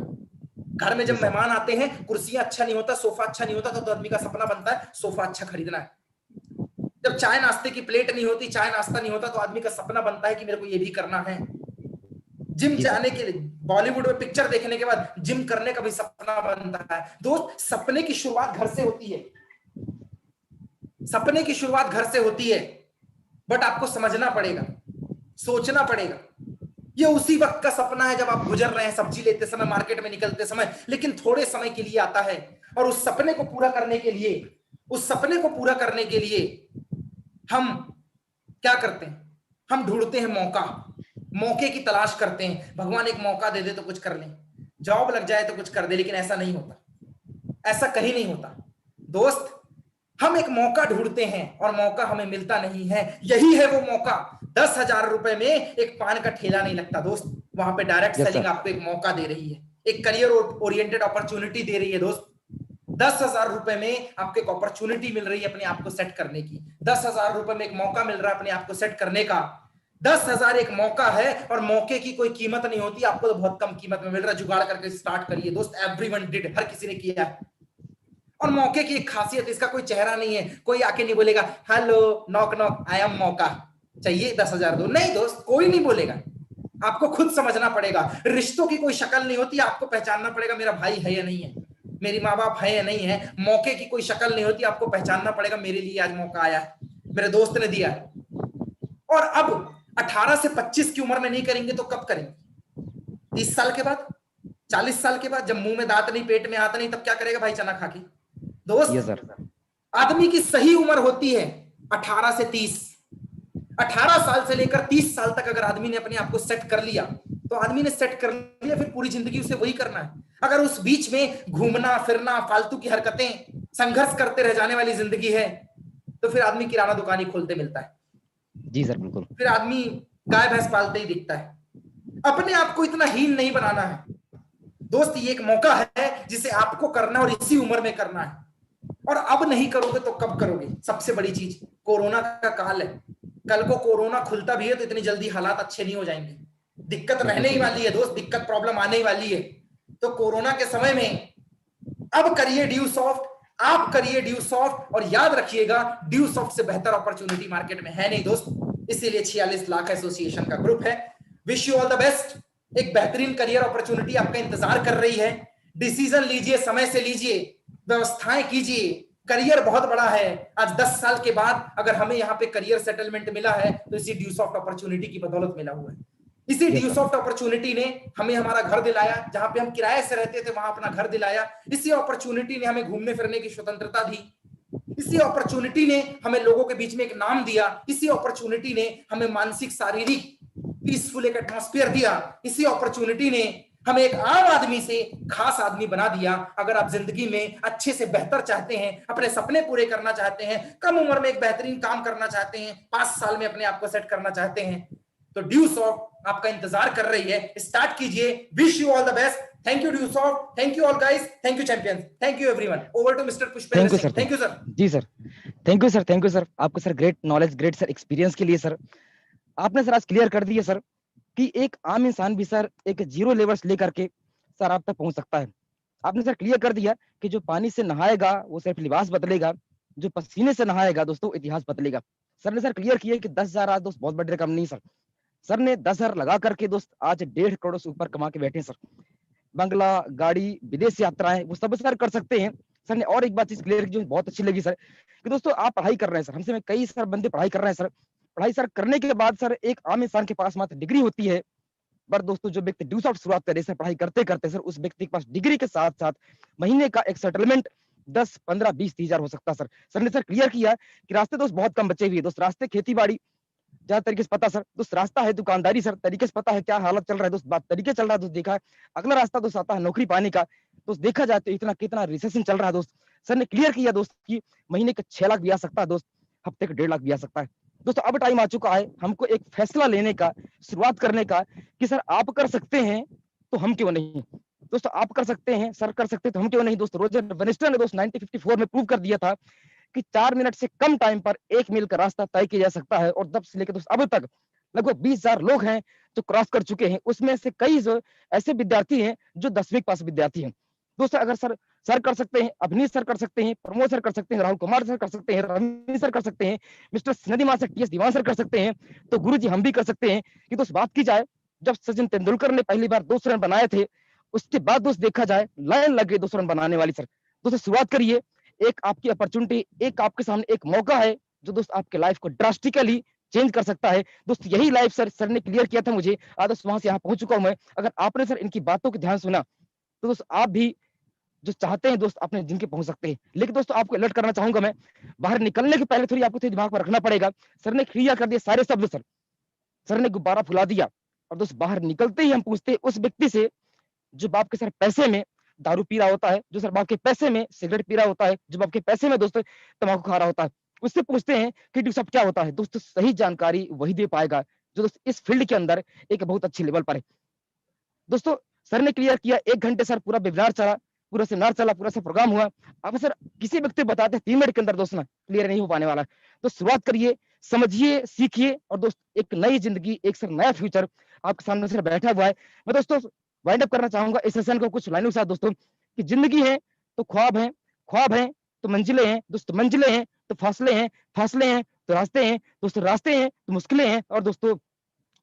घर में जब मेहमान आते हैं, कुर्सियां अच्छा नहीं होता, सोफा अच्छा नहीं होता, तो आदमी का सपना बनता है सोफा अच्छा खरीदना है। जब चाय नाश्ते की प्लेट नहीं होती, चाय नाश्ता नहीं होता, तो आदमी का सपना बनता है कि मेरे को ये भी करना है। जिम जाने के लिए, बॉलीवुड में पिक्चर देखने के बाद जिम करने का भी सपना बनता है। दोस्त, सपने की शुरुआत घर से होती है, सपने की शुरुआत घर से होती है, बट आपको समझना पड़ेगा, सोचना पड़ेगा। ये उसी वक्त का सपना है जब आप गुजर रहे हैं, सब्जी लेते समय, मार्केट में निकलते समय, लेकिन थोड़े समय के लिए आता है। और उस सपने को पूरा करने के लिए, उस सपने को पूरा करने के लिए हम क्या करते हैं? हम ढूंढते हैं मौका, मौके की तलाश करते हैं। भगवान एक मौका दे दे तो कुछ कर लें, जॉब लग जाए तो कुछ कर दे, लेकिन ऐसा नहीं होता, ऐसा कहीं नहीं होता। दोस्त, हम एक मौका ढूंढते हैं और मौका हमें मिलता नहीं है। यही है वो मौका। 10,000 रुपए में एक पान का ठेला नहीं लगता दोस्त, वहां पे डायरेक्ट सेलिंग आपको एक मौका दे रही है, एक करियर ओरिएंटेड अपॉर्चुनिटी दे रही है। दोस्त, 10,000 रुपए में आपको एक अपॉर्चुनिटी मिल रही है अपने आप को सेट करने की। 10,000 रुपए में एक मौका मिल रहा है अपने आप को सेट करने का। 10,000 एक मौका है और मौके की कोई कीमत नहीं होती, आपको तो बहुत कम कीमत में मिल रहा है। जुगाड़ करके स्टार्ट करिए दोस्त, एवरीवन डिड, हर किसी ने किया है। और मौके की एक खासियत, इसका कोई चेहरा नहीं है, कोई आके नहीं बोलेगा hello knock knock I am मौका, चाहिए 10,000 दो, नहीं दोस्त, कोई नहीं बोलेगा, आपको खुद समझना पड़ेगा। रिश्तों की कोई शक्ल नहीं होती, आपको पहचानना पड़ेगा मेरा भाई है या नहीं है, मेरी माँ बाप है या नहीं है। मौके की कोई शक्ल नहीं होती, आपको पहचानना पड़ेगा मेरे लिए आज मौका आया है, मेरे दोस्त ने दिया है। और अब 18 से 25 की उम्र में नहीं करेंगे तो कब करेंगे? 30 साल के बाद, 40 साल के बाद, जब मुंह में दांत नहीं, पेट में आता नहीं, तब क्या करेगा भाई चना खा के? दोस्त, आदमी की सही उम्र होती है 18 से 30। 18 साल से लेकर 30 साल तक अगर आदमी ने अपने आप को सेट कर लिया तो आदमी ने सेट कर लिया, फिर पूरी जिंदगी उसे वही करना है। अगर उस बीच में घूमना फिरना, फालतू की हरकतें, संघर्ष करते रह जाने वाली जिंदगी है, तो फिर आदमी किराना दुकान ही खोलते मिलता है। जी सर, बिल्कुल। फिर आदमी गाय भैंस पालते ही दिखता है। अपने आप को इतना हीन नहीं बनाना है दोस्त, ये एक मौका है जिसे आपको करना है और इसी उम्र में करना है। और अब नहीं करोगे तो कब करोगे? सबसे बड़ी चीज, कोरोना का काल है, कल को कोरोना खुलता भी है तो इतनी जल्दी हालात अच्छे नहीं हो जाएंगे, दिक्कत रहने ही वाली है दोस्त, दिक्कत प्रॉब्लम आने ही वाली है। तो कोरोना के समय में अब करिए ड्यू सॉफ्ट, आप करिए ड्यू सॉफ्ट, और याद रखिएगा ड्यू सॉफ्ट से बेहतर अपॉर्चुनिटी मार्केट में है नहीं दोस्त। इसीलिए 46 लाख एसोसिएशन का ग्रुप है। Wish you all the best. एक बेहतरीन करियर अपॉर्चुनिटी आपका इंतजार कर रही है। डिसीजन लीजिए, समय से लीजिए, व्यवस्थाएं कीजिए। करियर बहुत बड़ा है। आज 10 साल के बाद अगर हमें यहाँ पे करियर सेटलमेंट मिला है तो इसी ड्यू सॉफ्ट अपॉर्चुनिटी की बदौलत मिला हुआ है। इसी ड्यू सॉफ्ट अपॉर्चुनिटी ने हमें हमारा घर दिलाया, जहां पे हम किराए से रहते थे वहां अपना घर दिलाया। इसी अपॉर्चुनिटी ने हमें घूमने फिरने की स्वतंत्रता दी। इसी अपॉर्चुनिटी ने हमें लोगों के बीच में एक नाम दिया। इसी अपॉर्चुनिटी ने हमें मानसिक शारीरिक पीसफुल एक एटमॉस्फेयर दिया। इसी अपॉर्चुनिटी ने हमें एक आम आदमी से खास आदमी बना दिया। अगर आप जिंदगी में अच्छे से बेहतर चाहते हैं, अपने सपने पूरे करना चाहते हैं, कम उम्र में एक बेहतरीन काम करना चाहते हैं, 5 साल में अपने आप को सेट करना चाहते हैं, तो ड्यू सॉफ्ट आपका इंतजार कर रही है। स्टार्ट कीजिए। Wish you all the best. Thank you Dusoft, thank you all guys, thank you champions, thank you everyone. Over to mister Pushpendra Singh. Thank you sir. जी sir, thank you sir, thank you sir आपको sir, great knowledge, great sir experience के लिए sir. आपने sir आज clear कर दिया sir कि एक आम इंसान भी सर एक जीरो लेवल से लेकर के सर आप तक पहुंच सकता है। आपने सर क्लियर कर दिया कि जो पानी से नहाएगा वो सिर्फ लिबास बदलेगा, जो पसीने से नहाएगा दोस्तों इतिहास बदलेगा। सर ने सर क्लियर किया कि 10,000 आज दोस्त बहुत बड़ी रकम नहीं सर। सर ने 10,000 लगा करके दोस्त आज 1.5 करोड़ से ऊपर कमा के बैठे हैं सर। बंगला, गाड़ी, विदेश यात्राएं वो सब सर कर सकते हैं। सर ने और एक बात चीज क्लियर की जो बहुत अच्छी लगी सर, कि दोस्तों आप पढ़ाई कर रहे हैं सर, हमसे में कई सर बंदे पढ़ाई कर रहे हैं सर। पढ़ाई सर करने के बाद सर एक आम इंसान के पास मात्र डिग्री होती है, पर दोस्तों जो व्यक्ति ड्यू शॉट शुरुआत करे सर पढ़ाई करते करते सर, उस व्यक्ति के पास डिग्री के साथ साथ महीने का एक सेटलमेंट 10, 15, 20, 30 हजार हो सकता है सर। सर ने सर क्लियर किया कि रास्ते दोस्त बहुत कम बचे हुए दोस्त, रास्ते खेती बाड़ी जहाँ तरीके से पता सर दोस्त, रास्ता है दुकानदारी सर, तरीके से पता है क्या हालत चल रहा है दोस्त, बात तरीके चल रहा है दोस्त, देखा है। अगला रास्ता दोस्त आता है नौकरी पाने का दोस्त, देखा जाए तो इतना कितना रिसेशन चल रहा है दोस्त। सर ने क्लियर किया दोस्त कि महीने का 6 लाख भी आ सकता है दोस्त, हफ्ते का 1.5 लाख भी आ सकता है दोस्तों। अब टाइम आ चुका है हमको एक फैसला लेने का, शुरुआत करने का, कि सर आप कर सकते हैं तो हम क्यों नहीं। दोस्तों आप कर सकते हैं, सर कर सकते हैं तो हम क्यों नहीं दोस्त। रोजर वेनिस्टर ने दोस्त 1954 में प्रूव कर दिया था कि 4 मिनट से कम टाइम पर 1 मील का रास्ता तय किया जा सकता है, और तब से लेकर दोस्त अब तक लगभग 20,000 लोग हैं जो क्रॉस कर चुके हैं। उसमें से कई जो ऐसे विद्यार्थी हैं जो 10वीं पास विद्यार्थी हैं दोस्तों। अगर सर कर सकते हैं, अभिनीत सर कर सकते हैं, प्रमोद सर कर सकते हैं, राहुल कुमार सर कर सकते हैं, रवि सर कर सकते हैं, मिस्टर नदीमा सर, टीएस दीवान सर कर सकते हैं, तो गुरु जी हम भी कर सकते हैं। कि दोस्त बात की जाए जब सचिन तेंदुलकर ने पहली बार 200 रन बनाए थे, उसके बाद दोस्त देखा जाए लाइन लग गई 200 रन बनाने वाली सर। दोस्तों शुरुआत करिए, एक आपकी अपॉर्चुनिटी, एक आपके सामने एक मौका है जो दोस्त आपके लाइफ को ड्रास्टिकली चेंज कर सकता है दोस्त। यही लाइफ सर ने क्लियर किया था मुझे, आज दोस्त वहां से यहाँ पहुंच चुका हूं मैं। अगर आपने सर इनकी बातों को ध्यान सुना तो दोस्त आप भी जो चाहते हैं दोस्त अपने जिनके पहुंच सकते हैं। लेकिन दोस्तों आपको अलर्ट करना चाहूंगा मैं, बाहर निकलने के पहले थोड़ी आपको दिमाग पर रखना पड़ेगा। सर ने क्लियर कर दिया सारे शब्द सर, सर ने गुब्बारा फुला दिया। और दोस्त बाहर निकलते ही हम पूछते हैं उस व्यक्ति से जो बाप के सर पैसे में दारू पी रहा होता है, जो सर बाप के पैसे में सिगरेट पी रहा होता है, जो बाप के पैसे में दोस्तों तंबाकू खा रहा होता है, उससे पूछते हैं कि ड्यू सब क्या होता है। दोस्तों सही जानकारी वही दे पाएगा जो दोस्त इस फील्ड के अंदर एक बहुत अच्छी लेवल पर है। दोस्तों सर ने क्लियर किया, 1 घंटे सर पूरा वेबिनार चला, पूरा सेमिनार चला, पूरा सा प्रोग्राम हुआ। अब सर किसी व्यक्ति बताते हैं 3 मिनट के अंदर दोस्त ना क्लियर नहीं हो पाने वाला। तो शुरुआत करिए, समझिए, सीखिए, और दोस्त एक नई जिंदगी, एक सर नया फ्यूचर आपके सामने सर बैठा हुआ है। मैं दोस्तों वाइंड अप करना चाहूंगा इस सेशन को कुछ लाइनों के साथ दोस्तों, कि जिंदगी है तो ख्वाब है, ख्वाब है तो मंजिलें हैं दोस्त, मंजिलें हैं तो फासले हैं, फासले हैं तो रास्ते हैं दोस्तों, रास्ते हैं तो मुश्किलें हैं, और दोस्तों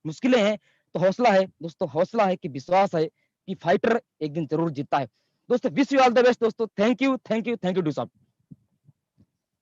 मुश्किलें हैं तो हौसला है दोस्तों, हौसला है कि विश्वास है कि फाइटर एक दिन जरूर जीतता है। दोस्तों wish you all the best दोस्तों। Thank you, thank you, thank you डू साहब।